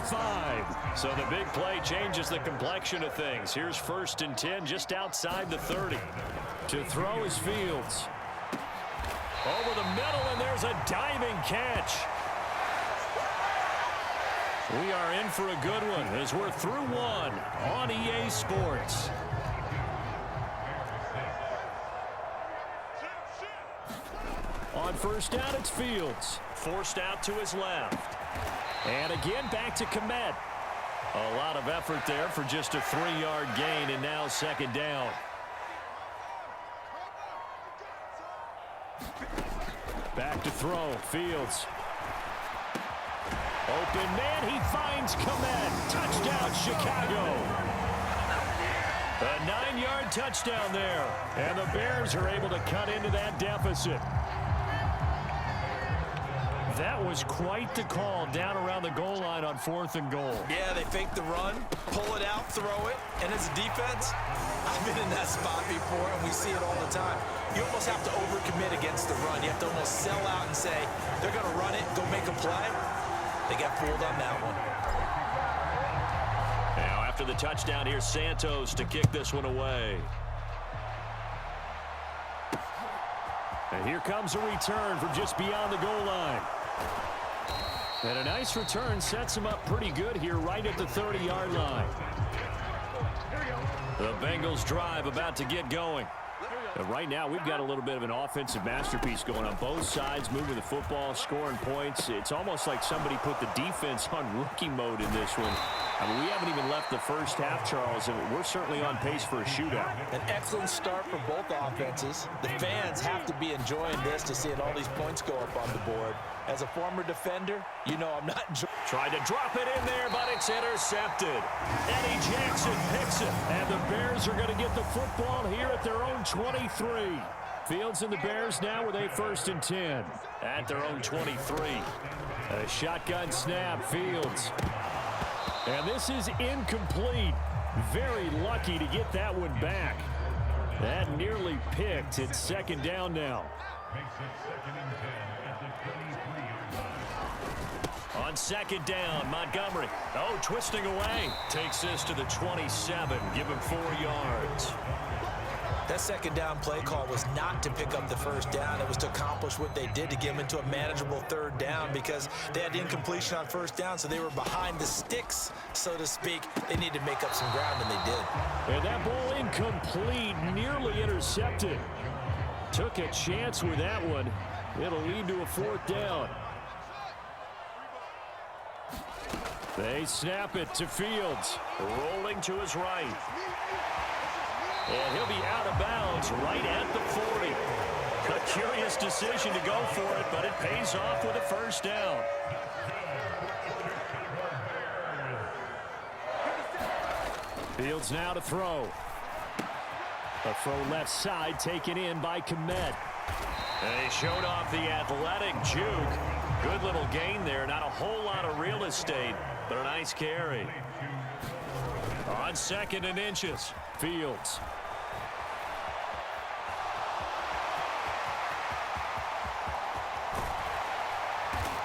5. So the big play changes the complexion of things. Here's 1st and 10 just outside the 30. To throw is Fields. Over the middle, and there's a diving catch. We are in for a good one as we're through one on EA Sports. On 1st down, it's Fields. Forced out to his left. And again, back to Komet. A lot of effort there for just a 3-yard gain, and now 2nd down. Back to throw, Fields. Open man, he finds Komet. Touchdown, Chicago. A 9-yard touchdown there. And the Bears are able to cut into that deficit. That was quite the call down around the goal line on 4th and goal. Yeah, they fake the run, pull it out, throw it, and as a defense, I've been in that spot before, and we see it all the time. You almost have to overcommit against the run. You have to almost sell out and say, they're going to run it, go make a play. They got fooled on that one. Now, after the touchdown, here's Santos to kick this one away. And here comes a return from just beyond the goal line. And a nice return sets him up pretty good here right at the 30-yard line. The Bengals drive about to get going. And right now, we've got a little bit of an offensive masterpiece going on both sides, moving the football, scoring points. It's almost like somebody put the defense on rookie mode in this one. I mean, we haven't even left the first half, Charles, and we're certainly on pace for a shootout. An excellent start for both offenses. The fans have to be enjoying this to seeing all these points go up on the board. As a former defender, you know I'm not enjoying. Tried to drop it in there, but it's intercepted. Eddie Jackson picks it, and the Bears are going to get the football here at their own 23. Fields and the Bears now with a 1st and 10 at their own 23. A shotgun snap, Fields. And this is incomplete. Very lucky to get that one back. That nearly picked. It's 2nd down now. On 2nd down, Montgomery. Oh, twisting away. Takes this to the 27. Give him 4 yards. That 2nd down play call was not to pick up the 1st down. It was to accomplish what they did to get them into a manageable 3rd down because they had incompletion on 1st down, so they were behind the sticks, so to speak. They needed to make up some ground, and they did. And that ball incomplete, nearly intercepted. Took a chance with that one. It'll lead to a 4th down. They snap it to Fields. Rolling to his right. And he'll be out of bounds right at the 40. A curious decision to go for it, but it pays off with a 1st down. Fields now to throw. A throw left side taken in by Komet. They showed off the athletic juke. Good little gain there. Not a whole lot of real estate, but a nice carry. On 2nd and inches, Fields.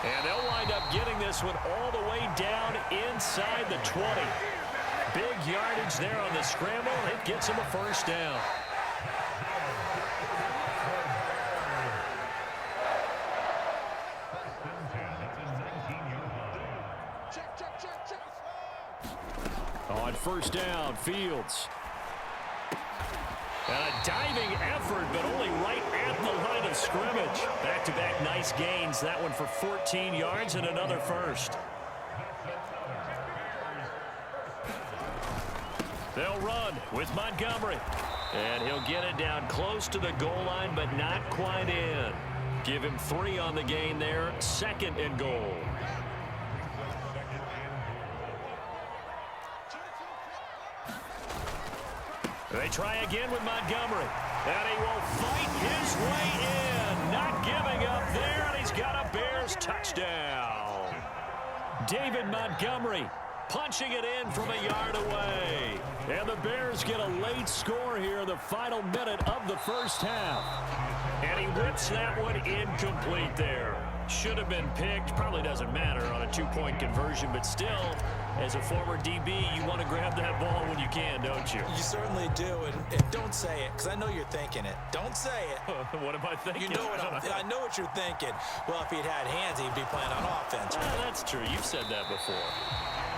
And they'll wind up getting this one all the way down inside the 20. Big yardage there on the scramble. It gets him a 1st down. On 1st down, Fields. And a diving effort, but only right at the line of scrimmage. Back-to-back nice gains. That one for 14 yards and another 1st. They'll run with Montgomery. And he'll get it down close to the goal line, but not quite in. Give him 3 on the gain there. 2nd and goal. They try again with Montgomery. And he will fight his way in. Not giving up there, and he's got a Bears touchdown. David Montgomery punching it in from a yard away. And the Bears get a late score here in the final minute of the 1st half. And he whips that one incomplete there. Should have been picked. Probably doesn't matter on a two-point conversion, but still, as a former DB, you want to grab that ball when you can, don't you? You certainly do, and don't say it, because I know you're thinking it. Don't say it. What am I thinking? You know what I know what you're thinking. Well, if he'd had hands, he'd be playing on offense. That's true. You've said that before.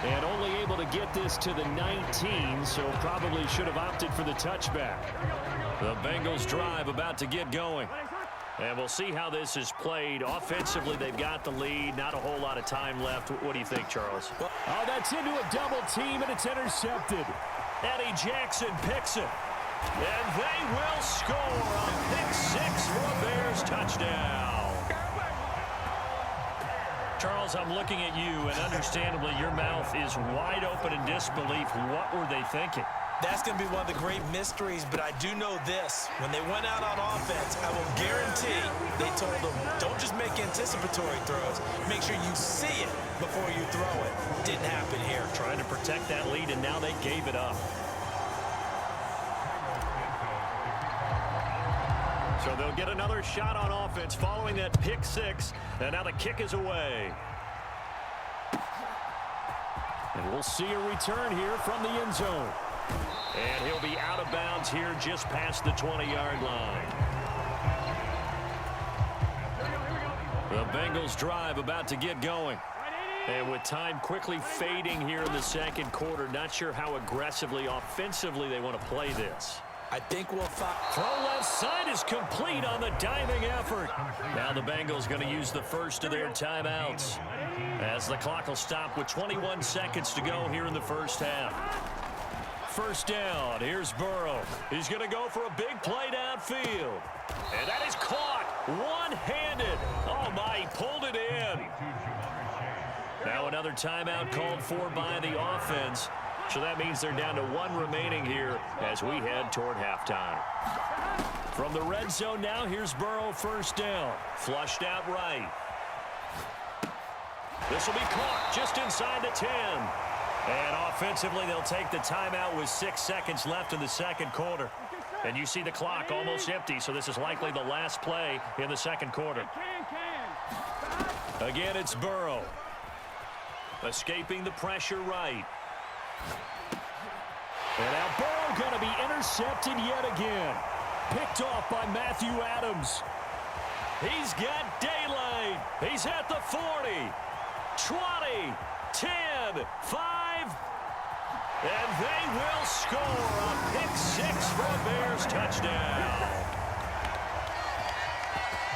And only able to get this to the 19, so probably should have opted for the touchback. The Bengals drive about to get going. And we'll see how this is played. Offensively, they've got the lead. Not a whole lot of time left. What do you think, Charles? Oh, that's into a double team, and it's intercepted. Eddie Jackson picks it. And they will score a pick six for a Bears touchdown. Charles, I'm looking at you, and understandably, your mouth is wide open in disbelief. What were they thinking? That's going to be one of the great mysteries, but I do know this. When they went out on offense, I will guarantee they told them, don't just make anticipatory throws. Make sure you see it before you throw it. Didn't happen here. Trying to protect that lead, and now they gave it up. So they'll get another shot on offense following that pick six, and now the kick is away. And we'll see a return here from the end zone. And he'll be out of bounds here just past the 20-yard line. The Bengals drive about to get going. And with time quickly fading here in the second quarter, not sure how aggressively, offensively they want to play this. I think we'll find. Throw left side is complete on the diving effort. Now the Bengals going to use the first of their timeouts, as the clock will stop with 21 seconds to go here in the first half. First down. Here's Burrow. He's going to go for a big play downfield. And that is caught one-handed. Oh, my, he pulled it in. Now another timeout called for by the offense. So that means they're down to one remaining here as we head toward halftime. From the red zone now, here's Burrow, first down. Flushed out right. This will be caught just inside the 10. And offensively, they'll take the timeout with 6 seconds left in the second quarter. And you see the clock almost empty, so this is likely the last play in the second quarter. Again, it's Burrow. Escaping the pressure right. And now Burrow going to be intercepted yet again. Picked off by Matthew Adams. He's got daylight. He's at the 40, 20, 10, 5. And they will score a pick six for a Bears touchdown.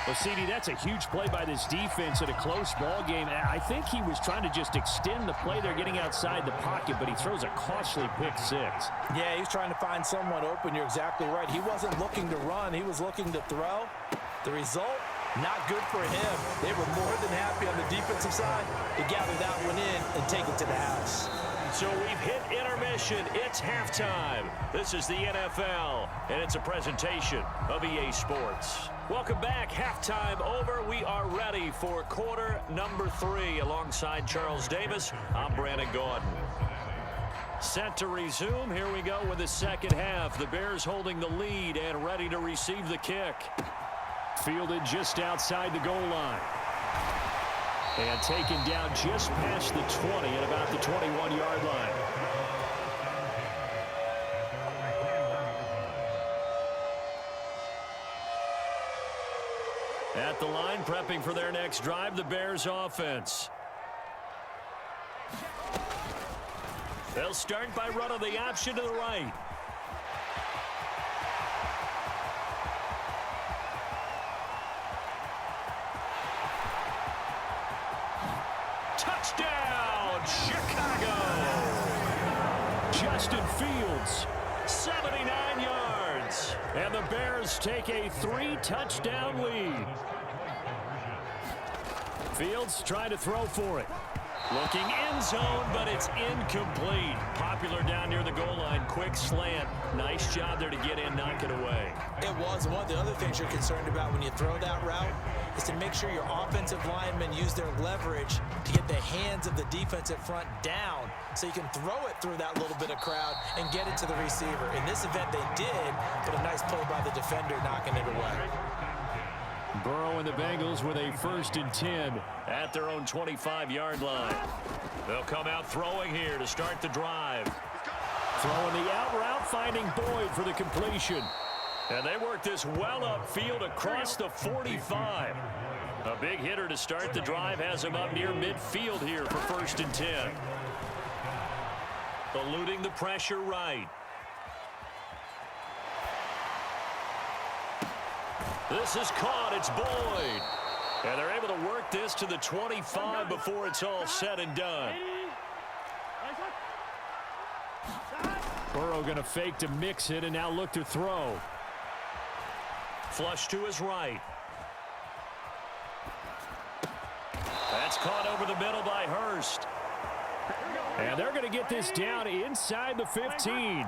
Well, CD, that's a huge play by this defense in a close ball game. I think he was trying to just extend the play. They're getting outside the pocket, but he throws a costly pick six. Yeah, he's trying to find someone open. You're exactly right. He wasn't looking to run. He was looking to throw. The result, not good for him. They were more than happy on the defensive side to gather that one in and take it to the house. So we've hit intermission. It's halftime. This is the NFL, and it's a presentation of EA Sports. Welcome back. Halftime over. We are ready for quarter number 3. Alongside Charles Davis, I'm Brandon Gordon. Set to resume. Here we go with the second half. The Bears holding the lead and ready to receive the kick. Fielded just outside the goal line. And taken down just past the 20 at about the 21-yard line. At the line, prepping for their next drive, the Bears offense. They'll start by running the option to the right. Touchdown, Chicago! Justin Fields, 79 yards. And the Bears take a 3-touchdown lead. Fields trying to throw for it. Looking end zone, but it's incomplete. Popular down near the goal line. Quick slant. Nice job there to get in, knock it away. It was. One of the other things you're concerned about when you throw that route is to make sure your offensive linemen use their leverage to get the hands of the defensive front down so you can throw it through that little bit of crowd and get it to the receiver. In this event, they did, but a nice play by the defender knocking it away. Burrow and the Bengals with a 1st and 10 at their own 25-yard line. They'll come out throwing here to start the drive. Throwing the out route, finding Boyd for the completion. And they work this well upfield across the 45. A big hitter to start the drive has him up near midfield here for 1st and 10. Eluding the pressure right. This is caught. It's Boyd. And they're able to work this to the 25 before it's all said and done. Burrow going to fake to mix it and now look to throw. Flush to his right. That's caught over the middle by Hurst. And they're going to get this down inside the 15.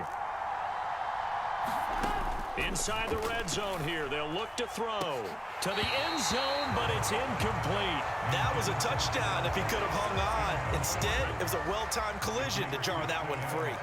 Inside the red zone here. They'll look to throw to the end zone, but it's incomplete. That was a touchdown if he could have hung on. Instead, it was a well-timed collision to jar that one free.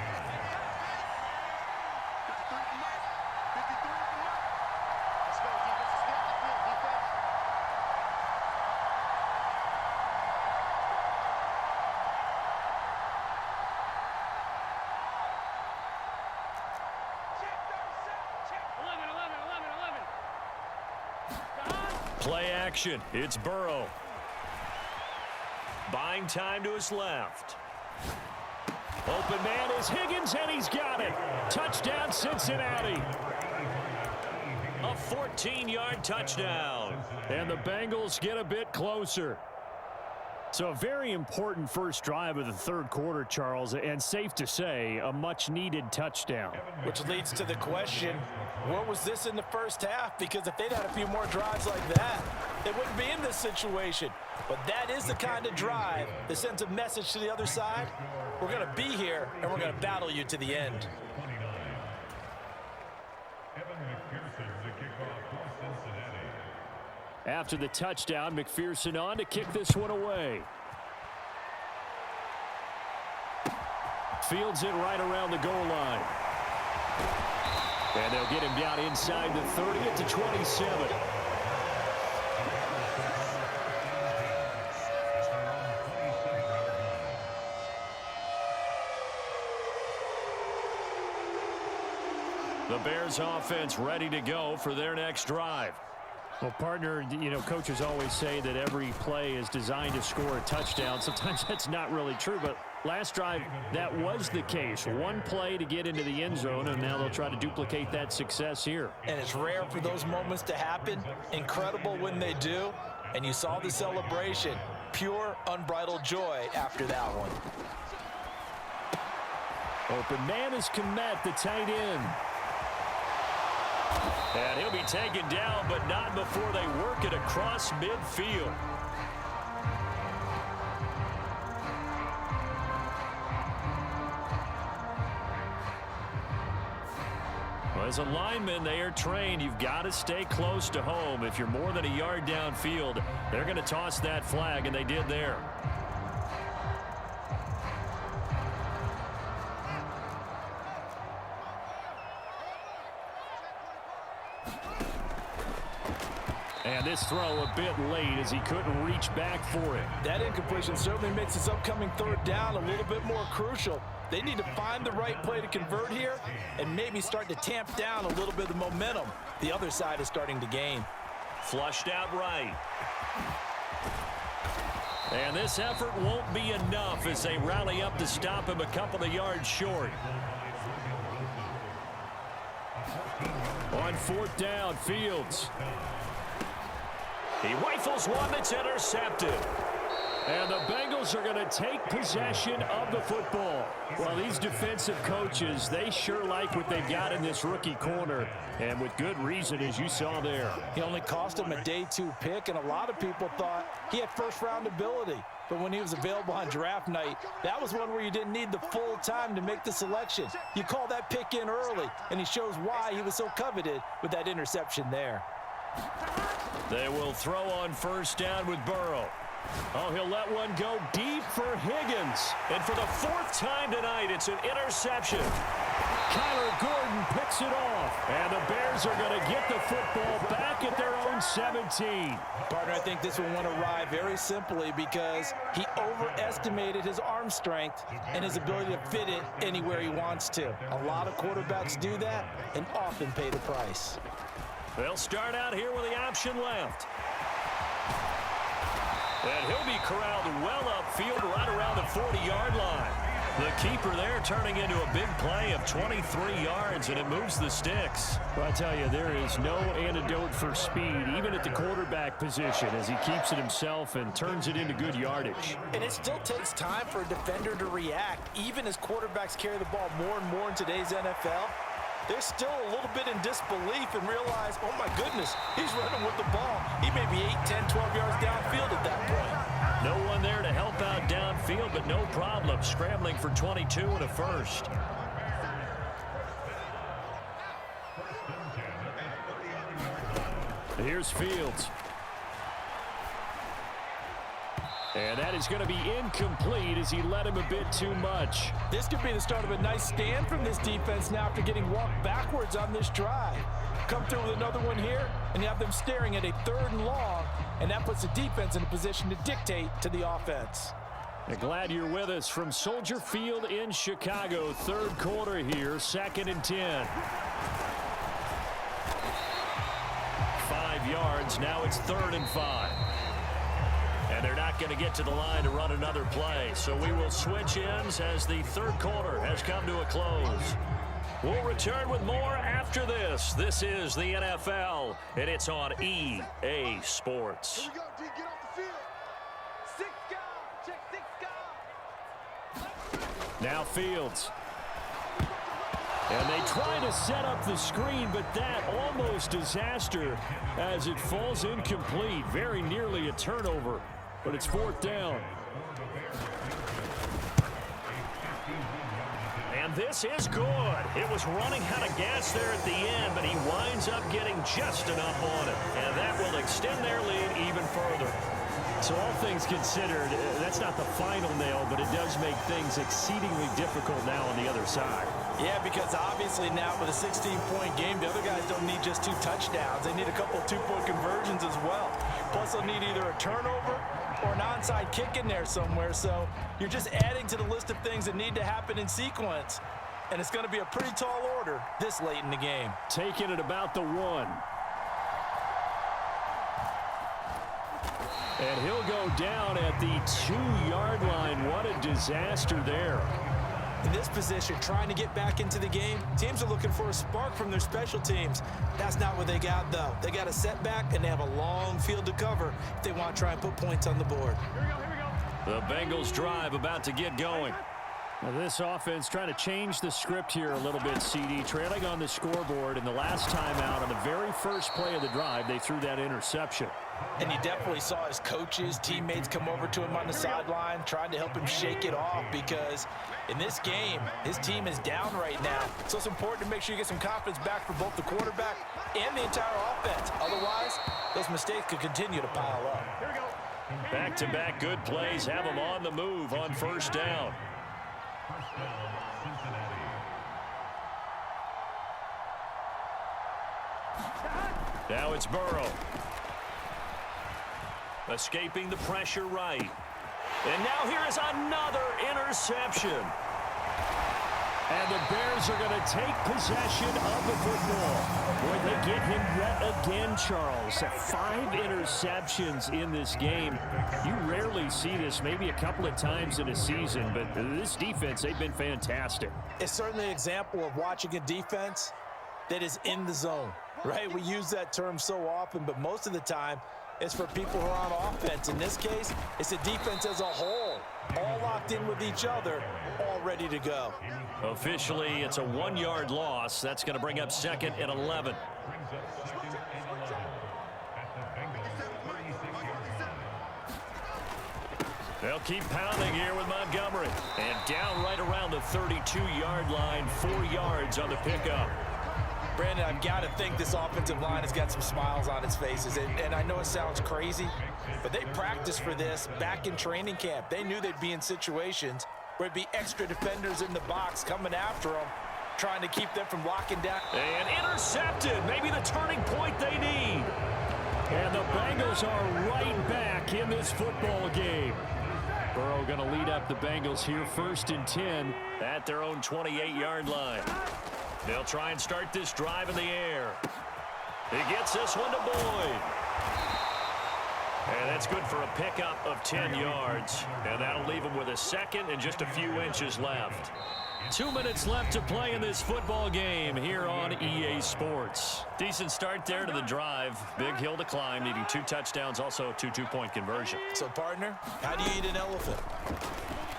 Play action. It's Burrow. Buying time to his left. Open man is Higgins, and he's got it. Touchdown, Cincinnati. A 14-yard touchdown. And the Bengals get a bit closer. So a very important first drive of the third quarter, Charles, and safe to say, a much-needed touchdown. Which leads to the question, what was this in the first half? Because if they'd had a few more drives like that, they wouldn't be in this situation. But that is the kind of drive that sends a message to the other side. We're going to be here, and we're going to battle you to the end. After the touchdown, McPherson on to kick this one away. Fields it right around the goal line. And they'll get him down inside the 30 at the 27. The Bears offense ready to go for their next drive. Well, partner, coaches always say that every play is designed to score a touchdown. Sometimes that's not really true, but last drive, that was the case. One play to get into the end zone, and now they'll try to duplicate that success here. And it's rare for those moments to happen. Incredible when they do. And you saw the celebration. Pure, unbridled joy after that one. Open man is Kmet, the tight end. And he'll be taken down, but not before they work it across midfield. Well, as a lineman, they are trained. You've got to stay close to home. If you're more than a yard downfield, they're going to toss that flag, and they did there. And this throw a bit late as he couldn't reach back for it. That incompletion certainly makes this upcoming third down a little bit more crucial. They need to find the right play to convert here and maybe start to tamp down a little bit of the momentum the other side is starting to gain. Flushed out right. And this effort won't be enough as they rally up to stop him a couple of yards short. On fourth down, Fields. He rifles one that's intercepted. And the Bengals are going to take possession of the football. Well, these defensive coaches, they sure like what they've got in this rookie corner. And with good reason, as you saw there. He only cost him a day 2 pick, and a lot of people thought he had first-round ability. But when he was available on draft night, that was one where you didn't need the full time to make the selection. You call that pick in early, and he shows why he was so coveted with that interception there. They will throw on first down with Burrow. Oh, he'll let one go deep for Higgins. And for the fourth time tonight, it's an interception. Kyler Gordon picks it off. And the Bears are going to get the football back at their own 17. Partner, I think this one went awry very simply because he overestimated his arm strength and his ability to fit it anywhere he wants to. A lot of quarterbacks do that and often pay the price. They'll start out here with the option left. And he'll be corralled well upfield right around the 40-yard line. The keeper there turning into a big play of 23 yards, and it moves the sticks. Well, I tell you, there is no antidote for speed, even at the quarterback position, as he keeps it himself and turns it into good yardage. And it still takes time for a defender to react, even as quarterbacks carry the ball more and more in today's NFL. They're still a little bit in disbelief and realize, oh my goodness, he's running with the ball. He may be 8, 10, 12 yards downfield at that point. No one there to help out downfield, but no problem scrambling for 22 and a first. Here's Fields. And that is going to be incomplete as he led him a bit too much. This could be the start of a nice stand from this defense now after getting walked backwards on this drive. Come through with another one here, and you have them staring at a 3rd and long, and that puts the defense in a position to dictate to the offense. And glad you're with us from Soldier Field in Chicago. 3rd quarter here, 2nd and 10. 5 yards, now it's 3rd and 5. And they're not going to get to the line to run another play. So we will switch ends as the 3rd quarter has come to a close. We'll return with more after this. This is the NFL, and it's on EA Sports. Here we go, D, get off the field. 6 guard, check 6 guard. Now Fields. And they try to set up the screen, but that almost disaster as it falls incomplete. Very nearly a turnover, but it's 4th down. And this is good. It was running out of gas there at the end, but he winds up getting just enough on it. And that will extend their lead even further. So all things considered, that's not the final nail, but it does make things exceedingly difficult now on the other side. Yeah, because obviously now with a 16-point game, the other guys don't need just 2 touchdowns. They need a couple of 2-point conversions as well. Plus, they'll need either a turnover or an onside kick in there somewhere. So you're just adding to the list of things that need to happen in sequence. And it's going to be a pretty tall order this late in the game. Taking it about the 1. And he'll go down at the 2-yard line. What a disaster there. In this position, trying to get back into the game, teams are looking for a spark from their special teams. That's not what they got, though. They got a setback, and they have a long field to cover if they want to try and put points on the board. Here we go. The Bengals drive about to get going. Now this offense trying to change the script here a little bit, CD. Trailing on the scoreboard, and the last time out on the very first play of the drive, they threw that interception. And you definitely saw his coaches, teammates come over to him on the sideline, trying to help him shake it off because in this game, his team is down right now. So it's important to make sure you get some confidence back for both the quarterback and the entire offense. Otherwise, those mistakes could continue to pile up. Here we go. Back-to-back good plays have them on the move on 1st down. Now it's Burrow. Escaping the pressure right. And now here is another interception. And the Bears are going to take possession of the football. Boy, they get him yet again, Charles. 5 interceptions in this game. You rarely see this, maybe a couple of times in a season, but this defense, they've been fantastic. It's certainly an example of watching a defense that is in the zone, right? We use that term so often, but most of the time, it's for people who are on offense. In this case, it's a defense as a whole, all locked in with each other, all ready to go. Officially, it's a 1-yard loss. That's going to bring up 2nd and 11. They'll keep pounding here with Montgomery. And down right around the 32-yard line, 4 yards on the pickup. Brandon, I've got to think this offensive line has got some smiles on its faces. And I know it sounds crazy, but they practiced for this back in training camp. They knew they'd be in situations where it'd be extra defenders in the box coming after them, trying to keep them from locking down. And intercepted. Maybe the turning point they need. And the Bengals are right back in this football game. Burrow going to lead up the Bengals here, 1st and 10 at their own 28-yard line. They'll try and start this drive in the air. He gets this one to Boyd. And that's good for a pickup of 10 yards. And that'll leave him with a second and just a few inches left. 2 minutes left to play in this football game here on EA Sports. Decent start there to the drive. Big hill to climb, needing 2 touchdowns, also a 2 two-point conversion. So, partner, how do you eat an elephant?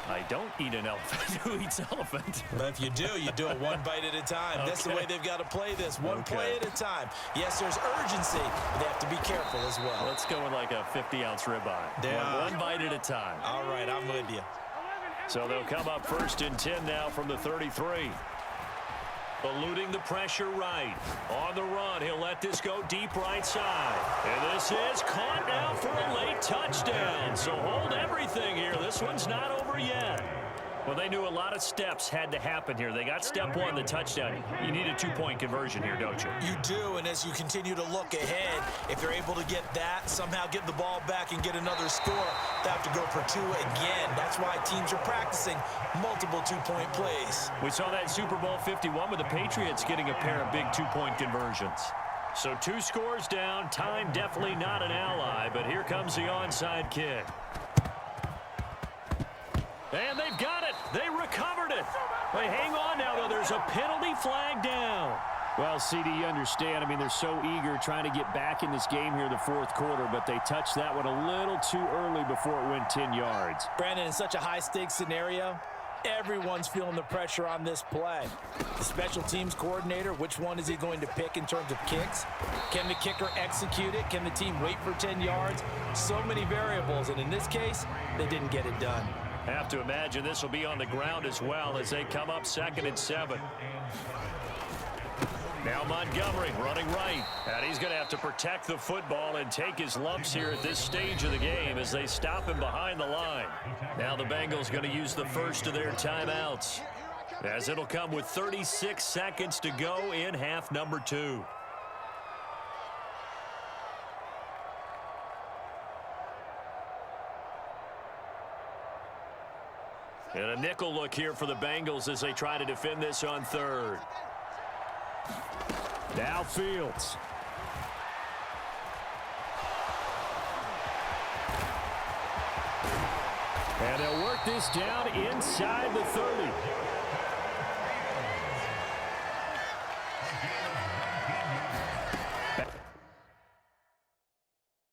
I don't eat an elephant. Who eats elephant? But if you do it one bite at a time. Okay. That's the way they've got to play this. One play at a time. Yes, there's urgency, but they have to be careful as well. Let's go with like a 50-ounce ribeye. One bite at a time. All right, I'm with you. So they'll come up 1st and 10 now from the 33. Eluding the pressure right. On the run, he'll let this go deep right side. And this is caught now for a late touchdown. So hold everything here. This one's not over yet. Well, they knew a lot of steps had to happen here. They got step 1, the touchdown. You need a 2-point conversion here, don't you? You do, and as you continue to look ahead, if they're able to get that, somehow get the ball back and get another score, they have to go for 2 again. That's why teams are practicing multiple 2-point plays. We saw that Super Bowl 51 with the Patriots getting a pair of big 2-point conversions. So 2 scores down. Time definitely not an ally, but here comes the onside kick. And they've got it. They recovered it. Wait, hang on now, though. There's a penalty flag down. Well, CD, you understand. I mean, they're so eager trying to get back in this game here in the 4th quarter, but they touched that one a little too early before it went 10 yards. Brandon, in such a high-stakes scenario, everyone's feeling the pressure on this play. The special teams coordinator, which one is he going to pick in terms of kicks? Can the kicker execute it? Can the team wait for 10 yards? So many variables, and in this case, they didn't get it done. Have to imagine this will be on the ground as well as they come up 2nd and 7. Now Montgomery running right. And he's going to have to protect the football and take his lumps here at this stage of the game as they stop him behind the line. Now the Bengals going to use the first of their timeouts, as it'll come with 36 seconds to go in half number 2. And a nickel look here for the Bengals as they try to defend this on 3rd. Now Fields. And they'll work this down inside the 30.